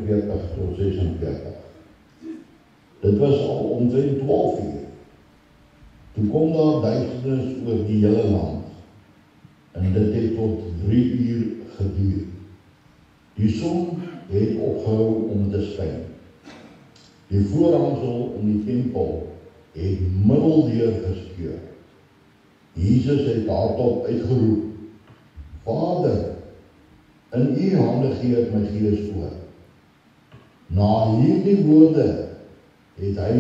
45 tot 46. Dit was al omtrent 12 uur. Toe kom daar duisternis oor die hele land, en dit het tot 3 uur geduur. Die son het opgehou om te skyn. Die voorhangsel in die tempel het middeldeur geskeur. Jesus het hardop uitgeroep: Vader, in u hande gee ek my gees oor. Na hierdie woorde het hy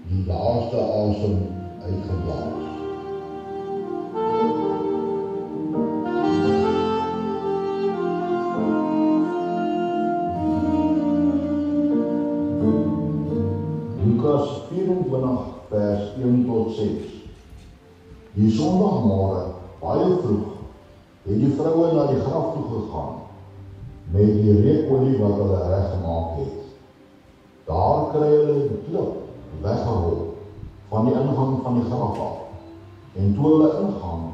die laaste asem uitgeblaas. Lukas 24 vers 1 tot 6. Die Sondagmôre, baie vroeg, het die vroue na die graf toe gegaan met die reukolie wat hulle reggemaak het. Daar kry hulle die klip weggerol van die ingang van die graf af. En toe hulle ingaan,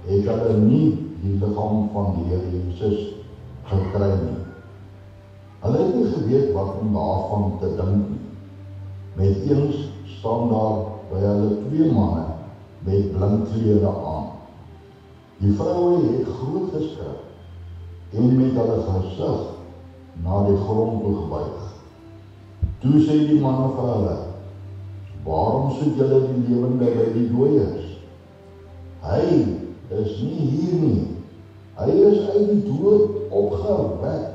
het hulle nie die liggaam van die Here Jesus gekry nie. Hulle het nie geweet wat om daarvan te dink nie. Met eens staan daar by hulle 2 manne met blindklere aan. Die vroue het groot geskrik en met hulle gesig na die grond toe gebuig. Toe sê die manne vir hulle: Waarom soek julle die lewende by die dooies? Hy is nie hier nie. Hy is uit die dood opgewek.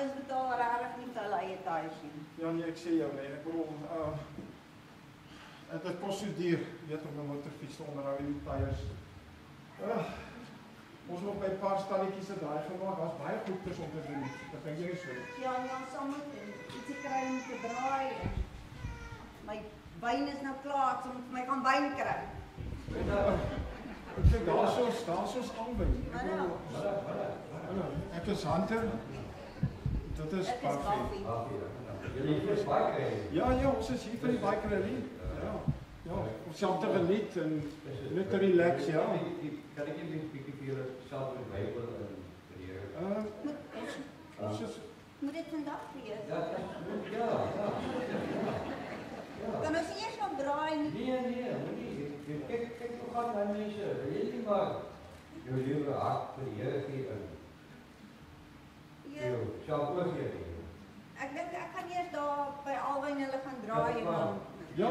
ouens betaal regtig nie vir hulle eie tyres nie. Ja nee, ek sê jou nee, ek bedoel, dit kos so duur, weet om 'n motorfiets te onderhou en die tyres. Ons nog by 'n paar stalletjies se draai gemaak, daar's baie goeders om te doen. Ek dink jy is so. Ja, saam met ietsie kry om te draai. My wyn is nou klaar, so moet vir my gaan wyn kry. Ek dink daar's ons aanwyn. Ek is Hunter. Dit is Buffy. Jullie is biker. Ja, ons is hier vir die biker rally. Ja, ons self te geniet en net te relax, ja. Kan ek net 'n bietjie vir julle self met Bybel en leer? Moet dit vandag wees? Ja. Kan ons eers nog draai nie? Nee, moenie. Kyk hoe gaan my mense. Jy maar jou lewe hart vir die Here gee in. Jou self oorgee. Ek dink ek gaan eers daar by Alwyn hulle gaan draai en dan. Ja.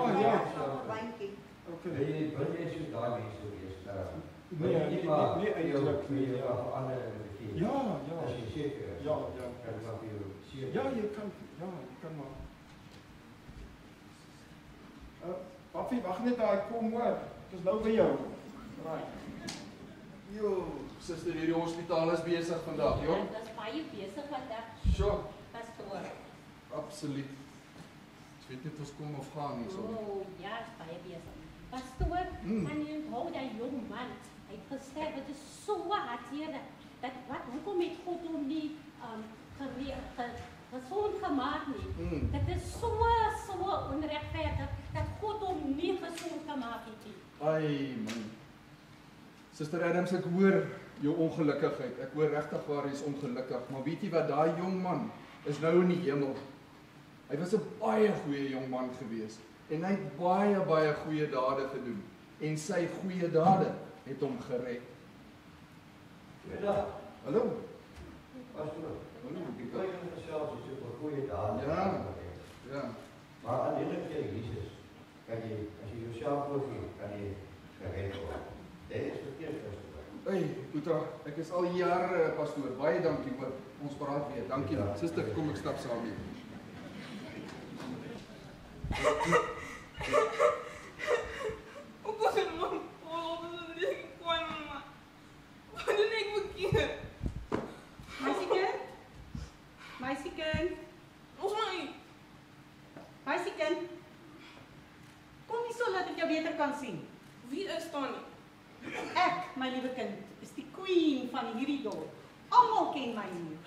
Wyntjie. Okay. Wil jy so daai mense wees? Nee, eintlik nie. Ander Ja. As jy seker is. Ja. Kan ek vir jou sê? Ja, jy kan maar. Papi, wag net daar, ek kom hoor. Dit is nou by jou. Right. Jo, suster, hierdie hospitaal is besig vandag, joh. Ja, dit is baie besig vandag. Sjoe, Pastoor. absoluut. Ek weet net ons kom of gaan nie so. Ja, is baie besig. Pastoor, kan jy onthou dat jong man, hy het gesterf, dit is so hartseer dat hoekom het God hom nie gesond gemaak nie. Dit is so onregverdig dat God hom nie gesond gemaak het nie. Ai man. Suster Adams, ek hoor jou ongelukkigheid. Ek hoor regtig waar jy is ongelukkig, maar weet jy wat, daai jong man is nou in die hemel. Hy was 'n baie goeie jong man gewees en hy het baie goeie dade gedoen en sy goeie dade het hom gered. Goeiedag. Hallo. Pastoor. Hallo. Ek kyk net myself as jy vir goeie dade. Ja. Maar aan die ander kant Jesus, kan jy as jy jouself oorgee, kan jy gered word. Dit is verkeerd pastoor. Hey, Boeta, ek is al jare pastoor. Baie dankie vir ons praat weer. Dankie man. Suster, kom ek stap saam met jou. Hoe kon je man volgen dat ik kwam, mama? Wat doe ik verkeerd? Meisiekind. Ons maar niet. Meisiekind. Kom nie so dat ek jou beter kan sien. Wie is Tony? Ek, my liewe kind, is die queen van hierdie dorp. Almal ken my nie.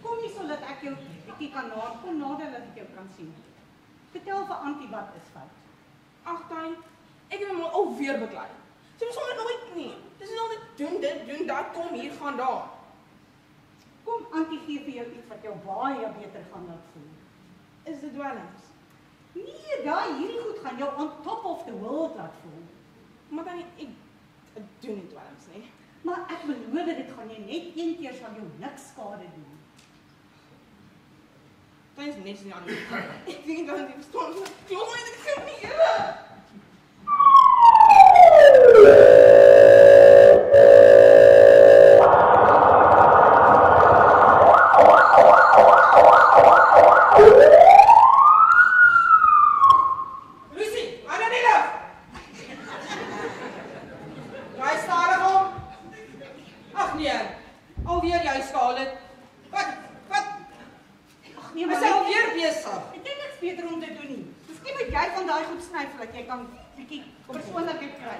Kom nie so dat ek jou bietjie kan kom nader dat ek jou kan sien. Vertel vir Antie wat is fout. Ach, Tony, ik heb hem alweer bekleid. Ze hebben zomaar nooit niet. Het is altijd doen dit, doen dat, kom hier, gaan daar. Kom, Antie gee vir jou iets wat jou baie beter gaan laat voel. Is dit dwelms? Nee, hierdie goed gaan jou on top of the world laat voel. Maar dan, ik doe niet dwelms, nee. Maar ek beloof dit gaan jy net een keer sal jou niks skade doen. Dat is niks niet aan de Ik denk dat het niet verstond. Klopt mij, ik geef niet. Lucy, aan de lief! Wij staan erom. Ach nee, alweer jij Scarlett. Wat? Ag nee, We maar zijn alweer bezig. ek dink niks beter om te doen nie. Miskien moet jy van daai goed snyf dat jy kan bietjie persoonlikheid kry.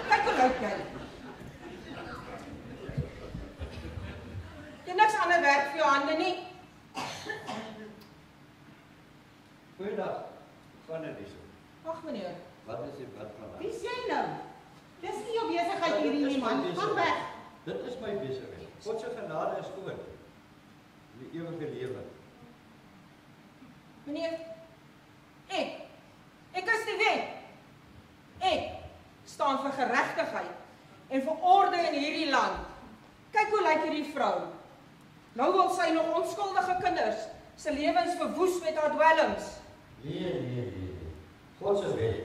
Kijk hoe leuk jij. Je hebt niks aan het werk voor je handen, niet? Goeiedag. Van dit is. Ach meneer. Wat is die wat vandag? Wie sê nou? Dis nie jou besigheid hierdie nie man. Gaan weg. Dit is my besigheid. God se genade is groot. Die ewige lewe. Meneer, ik is de wet. Ik staan voor gerechtigheid en voor orde in hierdie land. Kijk hoe lyk hierdie vrou. Nou wil sy nog onskuldige kinders se lewens verwoes met haar dwelms. Nee. God se wet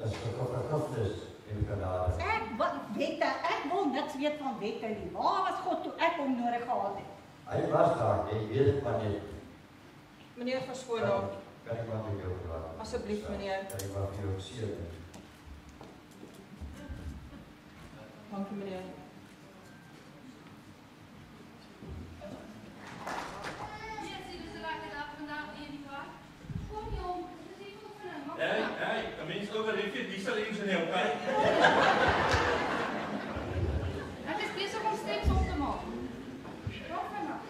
is vir vergifnis en genade. Ek wat wette? Ek wil niks weet van wette nie. Waar was God toe ek hom nodig gehad het? Hy was daar, jy weet het maar net. Meneer verskoon hom. Kan ek maar met jou praat? Asseblief, meneer. Kan ek maar vir jou sê? Dankie, meneer. Hey, een mens overleef je diesel engineer, oké? Het is bezig om steps op te maken. Raak vanaf.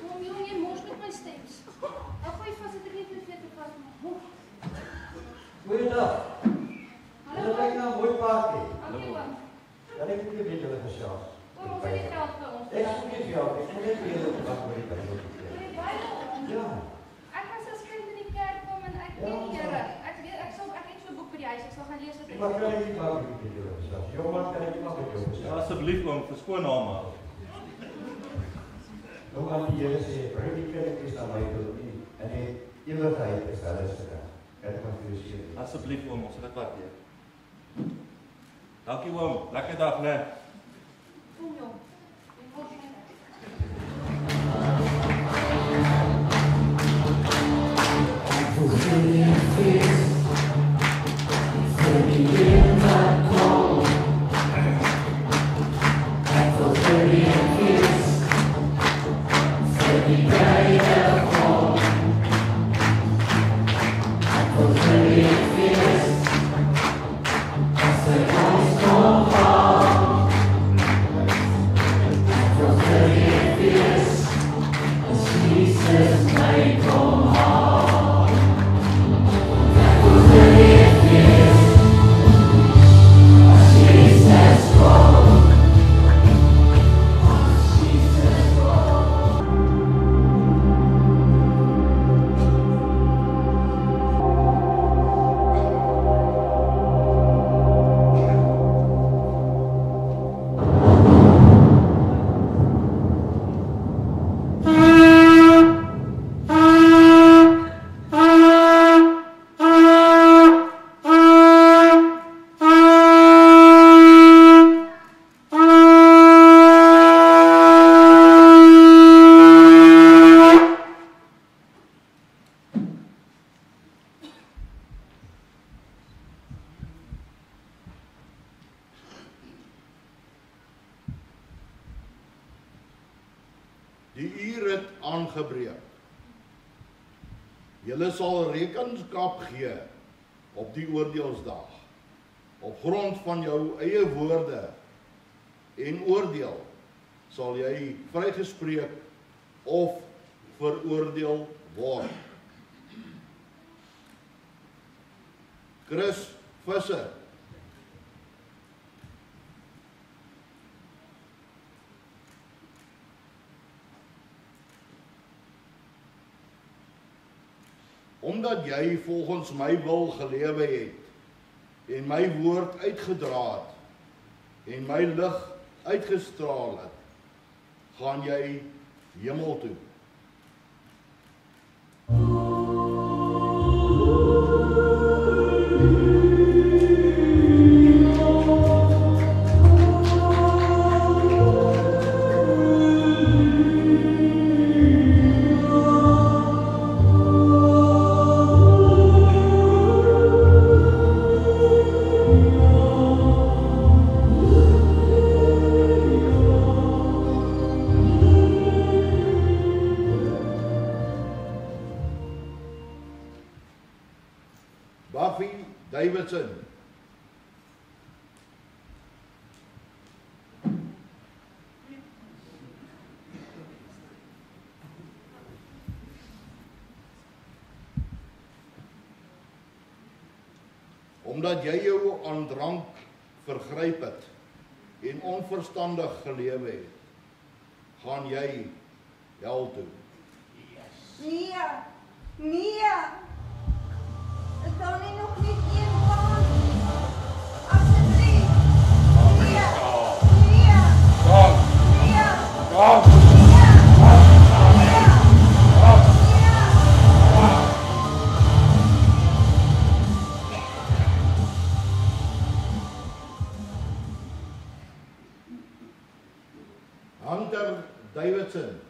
Kom jong, je mors met mijn steps. Dan gooi je vast het er niet met vette vast. Goeiedag. Hallo. Dat lijkt nou een mooi paardje. Oké, oom. Dat heb ik een beetje geschaafd. Kom, ons het geld voor ons. Ik zoek niet geld, ik moet net weer op de dag voor die Bijbel. Voor die Bijbel? Ja. Ik was als kind in die kerk komen en ik ken die Here. Ik het zo'n boek bij die huis, ik zal gaan lezen. Maar kan ik niet maken met die Bijbel geschaafd? Jongen, kan ik niet maken met jou Ja, geschaafd? alsjeblieft, oom, verskoon nou maar. Jongen, die Heer sê, bring die kerk is aan my toe en die ewigheid is hulle se reg. Kan ek maar vir jou sê? Alsjeblieft, oom, ons sal dit waardeer. Dankie, oom. Lekker dag, né? Kom jong, je mors met Die uur het aangebreek. Julle sal rekenskap gee op die oordeelsdag, op grond van jou eie woorde en oordeel sal jy vrygespreek of veroordeel word. Chris Visser. Omdat jy volgens my wil gelewe het en my woord uitgedra het en my lig uitgestraal het, gaan jy hemel toe. Buffy Davidson. Omdat jy jou aan drank vergryp het en onverstandig gelewe het, gaan jy hel toe. Nee, nee. Is daar nie nog net een kans? Asseblief. Nee. Nee. Kom. Nee. Kom. Hunter Davidson.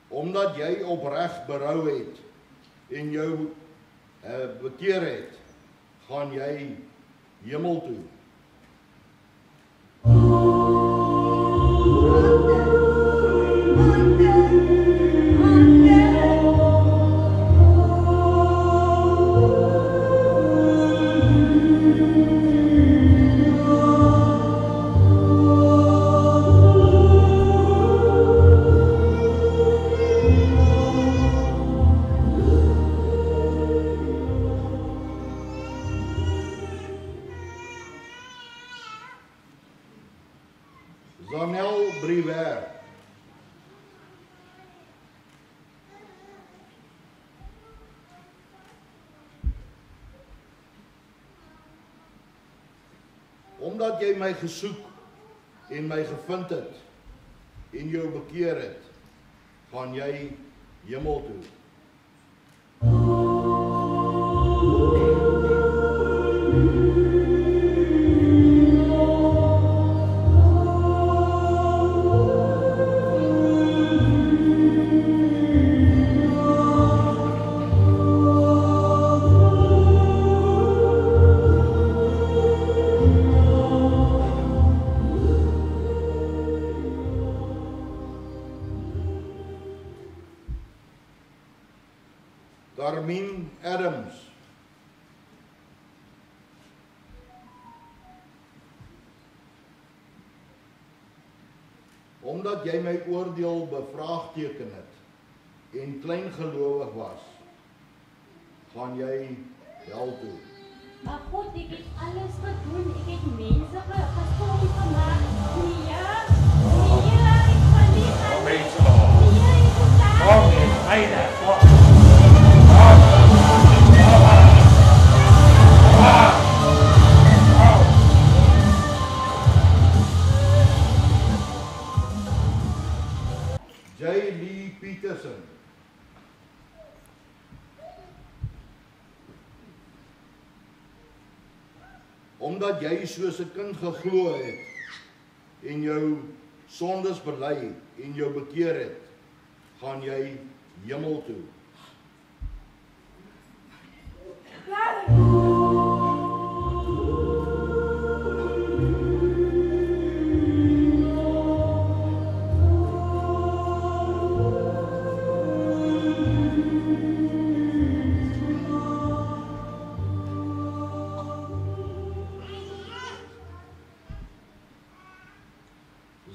Omdat jy opreg berou het en jou bekeer het, gaan jy hemel toe. Zanel Briwer. Omdat jy my gesoek en my gevind het en jou bekeer het, gaan jy hemel toe. Carmine Adams. Omdat jy my oordeel bevraagteken het en kleingelowig was, gaan jy hel toe. Maar God, ek het alles gedoen. Ek het mense gesorg gemaak. Nee, ek verlies aan Mense daar. Nee, ek is daar. Kom in, heide. J. Lee Peterson. Omdat jy soos 'n kind geglo het en jou sondes bely en jou bekeer het, gaan jy hemel toe.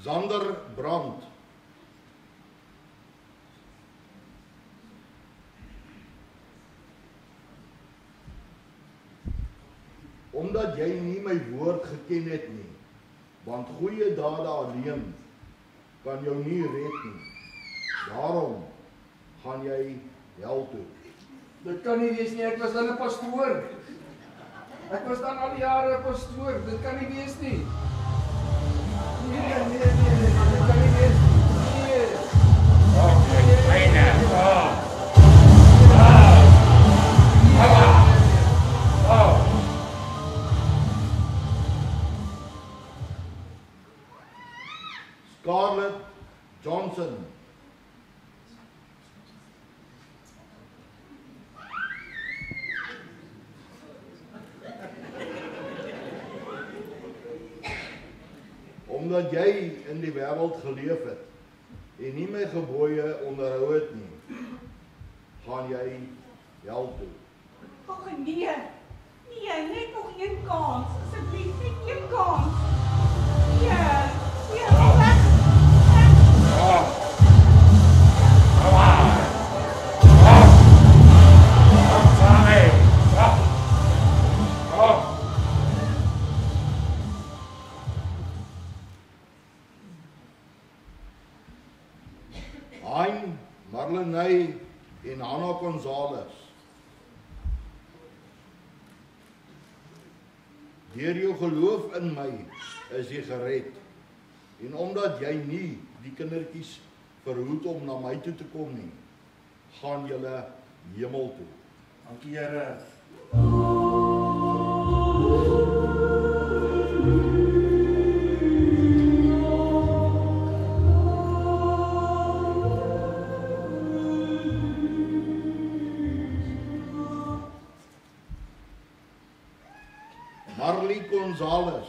Zander Brandt. Omdat jy nie my woord geken het nie, want goeie dade alleen kan jou nie red nie. Daarom gaan jy hel toe. Dit kan nie wees nie, ek was dan 'n pastoor. Ek was dan al die jare 'n pastoor, dit kan nie wees nie. Nee, dit kan nie wees nie. Nee. Scarlett Johnson. Omdat jy in die wêreld geleef het en nie my gebooie onderhou het nie, gaan jy hel toe. Ag nee. Nee, net nog een kans. Asseblief, net een kans. Nee, weg. Hein Marlenae en Hanna Gonzales. Deur jou geloof in my is jy gered. En omdat jy nie die kindertjies verhoed om na my toe te kom nie, gaan julle hemel toe. Dankie Here. Marley Gonzalez.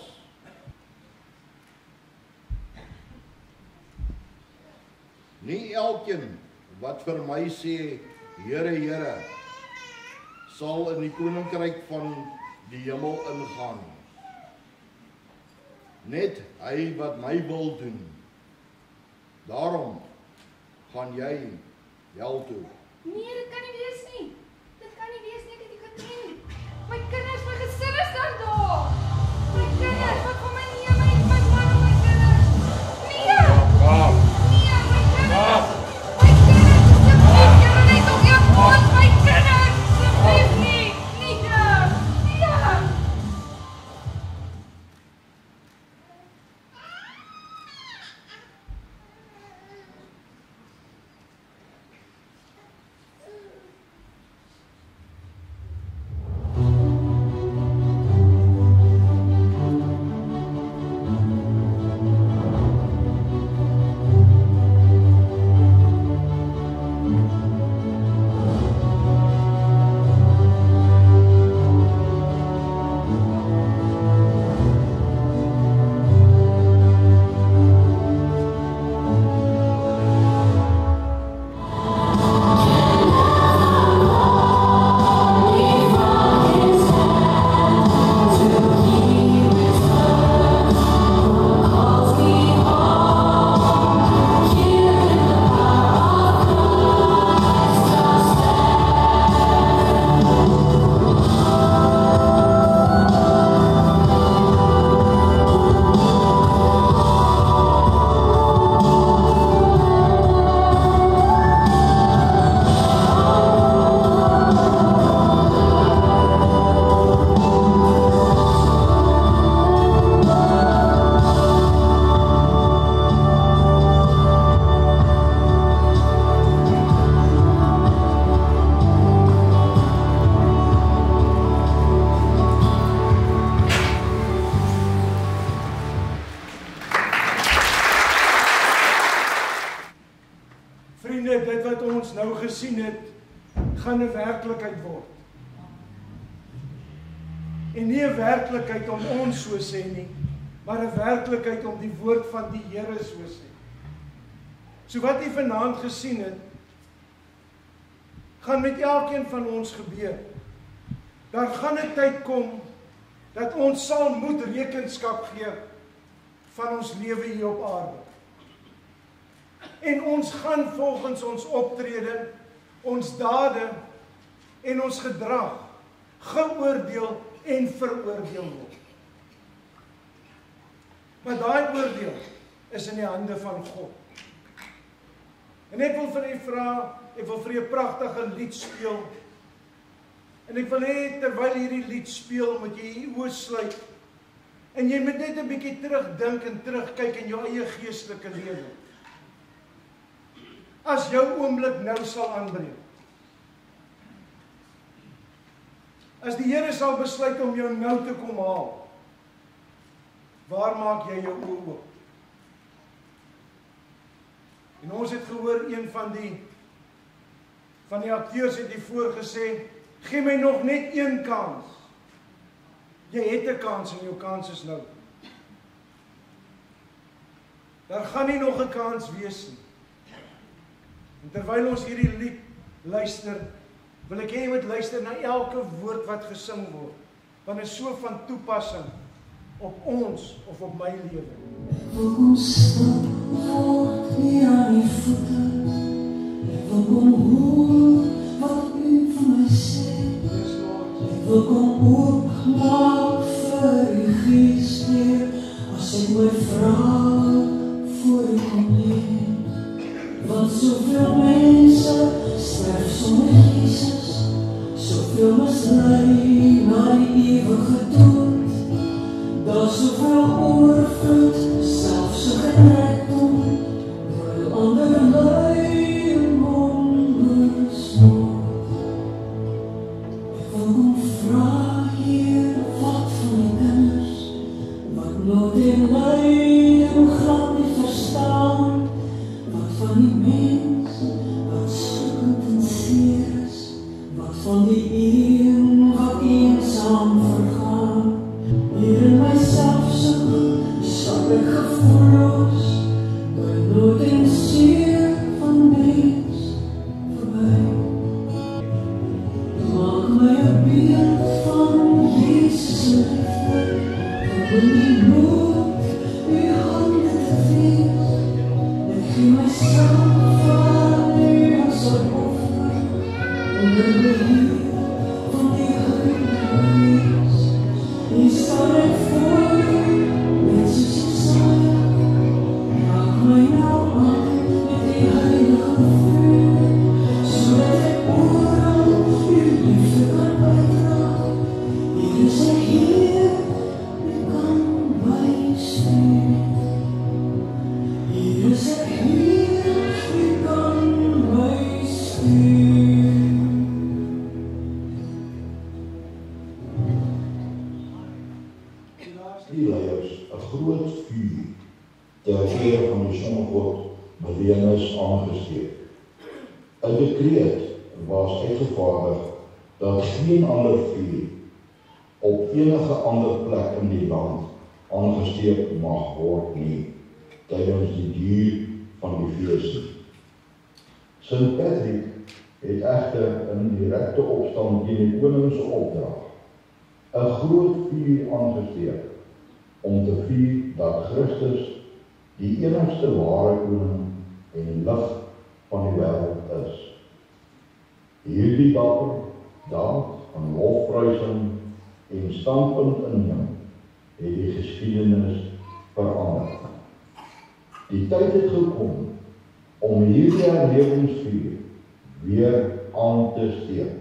Nie elkeen wat vir my sê, Here, Here, sal in die koninkryk van die hemel ingaan. Net hy wat my wil doen. Daarom gaan jy hel toe. Nee, dit kan nie wees nie. Dit kan nie wees nie, ek het nie geken. My kinders, my gesin is dan daar. My kinders, wat van my neem, my man en my kinders. Nee! Nee, my kinders. My kinders, asjeblief, julle net ook jou ons, my kinders. Asjeblief nie. Nee. Vriende, dit wat ons nou gesien het, gaan 'n werklikheid word. En nie 'n werklikheid om ons so sê nie, maar 'n werklikheid om die woord van die Here so sê. So wat jy vanaand gesien het, gaan met elkeen van ons gebeur. Daar gaan 'n tyd kom dat ons sal moet rekenskap gee van ons lewe hier op aarde. En ons gaan volgens ons optrede, ons dade en ons gedrag geoordeel en veroordeel word. Maar daai oordeel is in die hande van God. En ek wil vir u vra, ek wil vir u 'n pragtige lied speel. En ek wil hê terwyl hierdie lied speel, moet jy u oë sluit. En jy moet net 'n bietjie terugdink en terugkyk in jou eie geestelike lewe. As jou oomblik nou sal aanbreek. As die Here sal besluit om jou nou te kom haal, waar maak jy jou oë oop? En ons het gehoor, een van die akteurs het hiervoor gesê, gee my nog net een kans. Jy het 'n kans en jou kans is nou. Daar gaan nie nog 'n kans wees nie. En terwyl ons hierdie lied luister, wil ek hê jy moet luister na elke woord wat gesing word, want dit is so van toepassing op ons of op my lewe. Wil kom stil word hier aan die voete. Ek wil kom hoor wat u vir my sê. Ek wil kom oopmaak vir u gees weer, as ek my vraag voor u kom lê. Want soveel mense sterf sonder Jesus, soveel mislei na die ewige dood. Daar's soveel oorvloed, selfs so Die leiers 'n groot vuur ter ere van die songod Venus aangesteek. 'n Dekreet was uitgevaardig dat geen ander vuur op enige ander plek in die land aangesteek mag word nie tydens die duur van die fees. St. Patrick het egter in direkte opstand teen die koning se opdrag 'n groot vuur aangesteek om te vier dat Christus die enigste ware koning en lig van die wêreld is. Hierdie daad van lofprysing en standpunt inneem het die geskiedenis verander. Die tyd het gekom om hierdie herlewingsvuur weer aan te steek.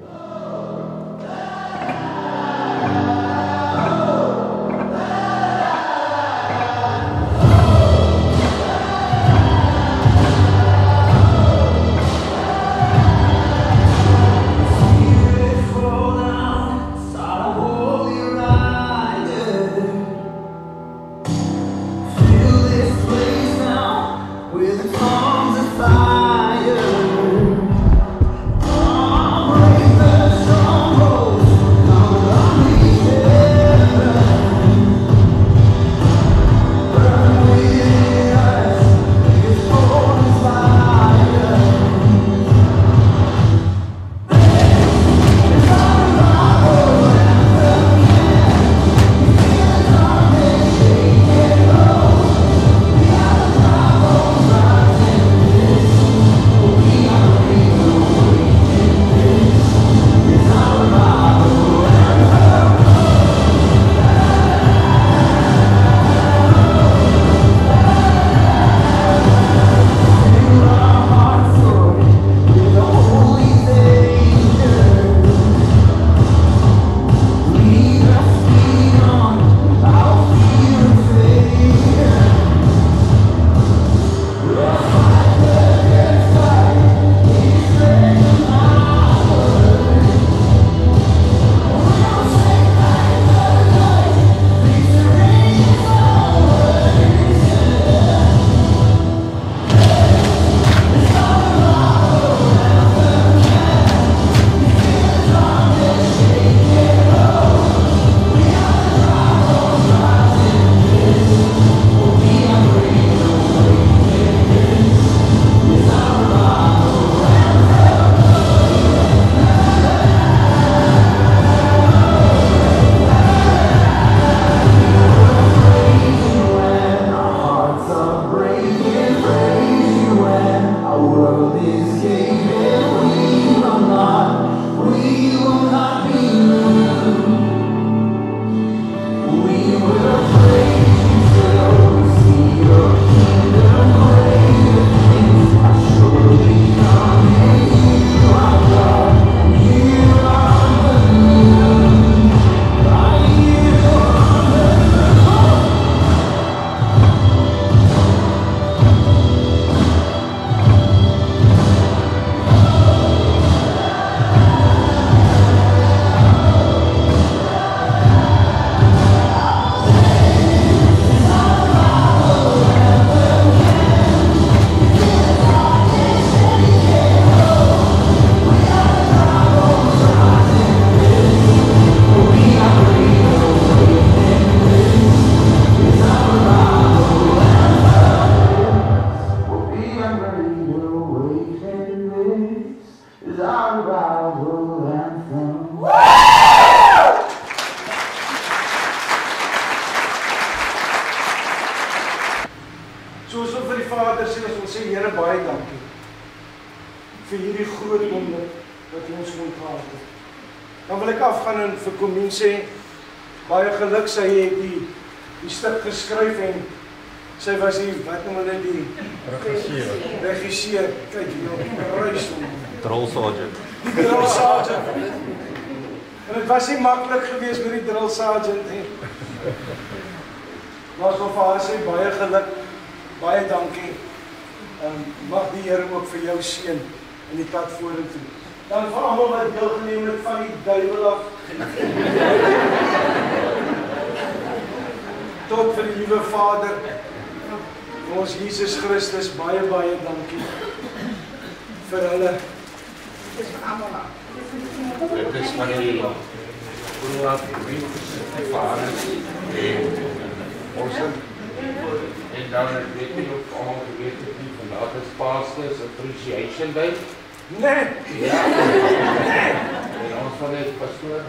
die Vader sê, ons sê Here baie dankie vir hierdie groot wonder wat U ons onthaal het. Dan wil ek afgaan en vir Komien sê, baie geluk, sy het die stuk geskryf en sy was die, wat noem hulle die regisseur, kyk hier, reis om. Drill sergeant. Die drill sergeant. En het was nie maklik geweest met die drill sergeant nie. Maar as ons vir haar sê, baie geluk, baie dankie. Mag die Here ook vir jou seën in die pad vorentoe. Dan vir almal wat deelgeneem het van die duiwel af. Tot vir die liewe Vader, vir ons Jesus Christus, baie dankie vir hulle. Dit is van almal af. Dit is van die Vader en ons en dan ek weet nie of almal geweet het nie, vandag is Pastors Appreciation Day. Nee! Ja, nee! En ons van die pastoor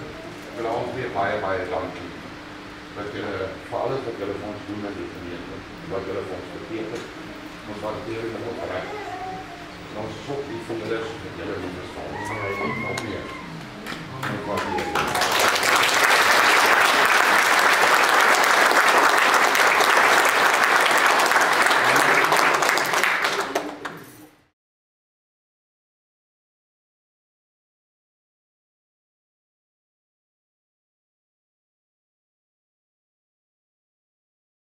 wil ons weer baie dankie. Dat julle, vir alles wat julle vir ons doen in die gemeente, wat julle vir ons beteken, ons waardeer dit opreg. En ons is ook die vir julle, dat julle doen is van ons. Nog meer. Ons waardeer dit.